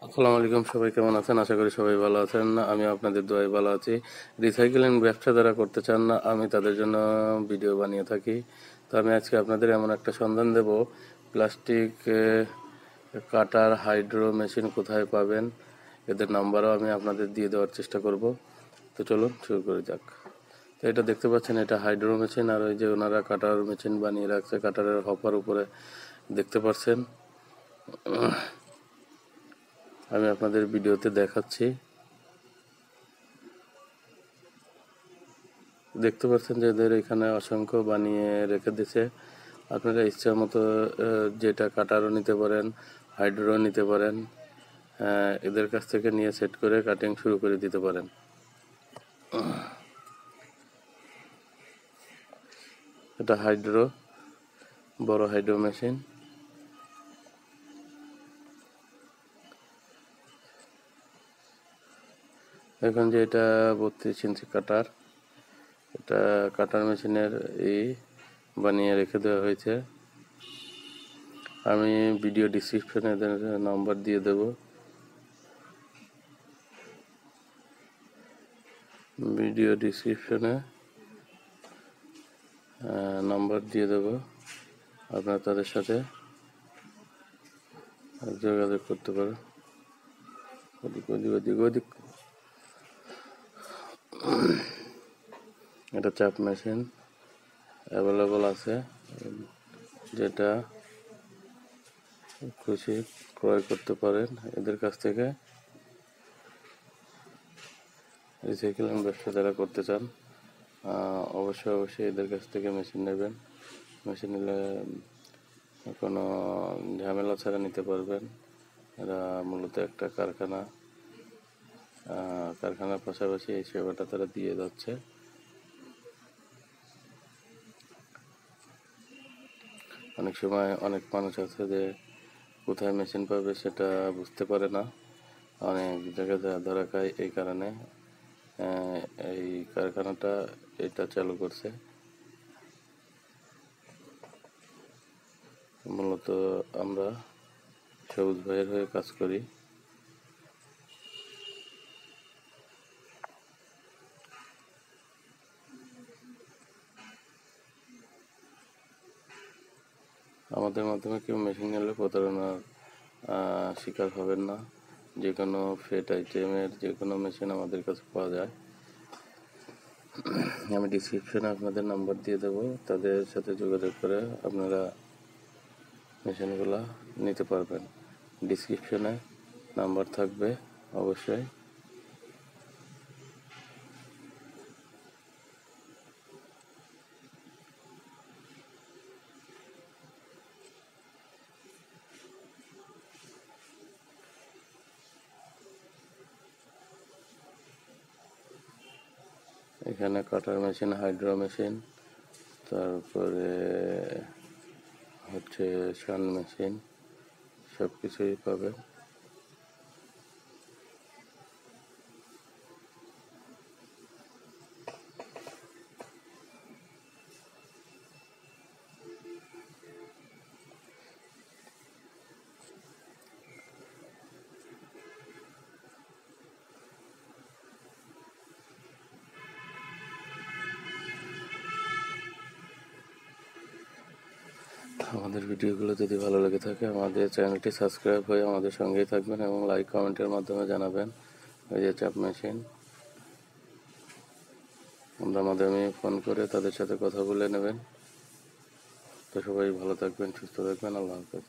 আসসালামু আলাইকুম, সবাই কেমন আছেন? আশা করি সবাই ভালো আছেন। আমি আপনাদের দোয়ায় ভালো আছি। রিসাইকেলিং ব্যবসা যারা করতে চান না, আমি তাদের জন্য ভিডিও বানিয়ে থাকি। তো আমি আজকে আপনাদের এমন একটা সন্ধান দেব, প্লাস্টিক কাটার হাইড্রো মেশিন কোথায় পাবেন, এদের নাম্বারও আমি আপনাদের দিয়ে দেওয়ার চেষ্টা করব। তো চলুন শুরু করে যাক। তো এটা দেখতে পাচ্ছেন, এটা হাইড্রো মেশিন, আর ওই যে ওনারা কাটার মেশিন বানিয়ে রাখছে কাটারের হপার উপরে, দেখতে পাচ্ছেন। আমি আপনাদের ভিডিওতে দেখাচ্ছি। দেখতে পাচ্ছেন যে এদের এখানে অসংখ্য বানিয়ে রেখে দিছে। আপনারা ইচ্ছা মতো যেটা কাটারও নিতে পারেন, হাইড্রো নিতে পারেন। এদের কাছ থেকে নিয়ে সেট করে কাটিং শুরু করে দিতে পারেন। এটা হাইড্রো, বড় হাইড্রো মেশিন। এখন যে এটা 32 ইঞ্চি কাটার, এটা কাটার মেশিনের বানিয়ে রেখে দেওয়া হয়েছে। আমি ভিডিও ডিসক্রিপশনে এদের নাম্বার দিয়ে দেব। ভিডিও ডিসক্রিপশনে নাম্বার দিয়ে দেব, আপনারা তাদের সাথে যোগাযোগ করতে পারেন। ওদিক এটা চাপ মেশিন অ্যাভেলেবল আছে, যেটা খুশি ক্রয় করতে পারেন এদের কাছ থেকে। রিসাইকেলিং ব্যবসা যারা করতে চান, অবশ্যই এদের কাছ থেকে মেশিন নেবেন। মেশিন নিলে কোনো ঝামেলা ছাড়া নিতে পারবেন। এরা মূলত একটা কারখানার পাশাপাশি এই সেবাটা তারা দিয়ে যাচ্ছে। অনেক সময় অনেক মানুষ আছে যে কোথায় মেশিন পাবে সেটা বুঝতে পারে না, অনেক জায়গায় ধরা খায়। এই কারণে এই কারখানাটা এটা চালু করছে। মূলত আমরা সবুজ ভাইয়ের হয়ে কাজ করি। আমাদের মাধ্যমে কেউ মেশিন নিলে প্রতারণার শিকার হবেন না। যে কোনো ফেট আইটেমের যে কোনো মেশিন আমাদের কাছে পাওয়া যায়। আমি ডিসক্রিপশনে আপনাদের নাম্বার দিয়ে দেবো, তাদের সাথে যোগাযোগ করে আপনারা মেশিনগুলো নিতে পারবেন। ডিসক্রিপশনে নাম্বার থাকবে অবশ্যই। এখানে কাটার মেশিন, হাইড্রো মেশিন, তারপরে হচ্ছে শান মেশিন, সব কিছুই পাবেন। আমাদের ভিডিওগুলো যদি ভালো লেগে থাকে, আমাদের চ্যানেলটি সাবস্ক্রাইব হয়ে আমাদের সঙ্গেই থাকবেন এবং লাইক কমেন্টের মাধ্যমে জানাবেন। ওই যে চাপ মেশিন, আমরা মাধ্যমে ফোন করে তাদের সাথে কথা বলে নেবেন। তো সবাই ভালো থাকবেন, সুস্থ থাকবেন। আল্লাহ হাফেজ।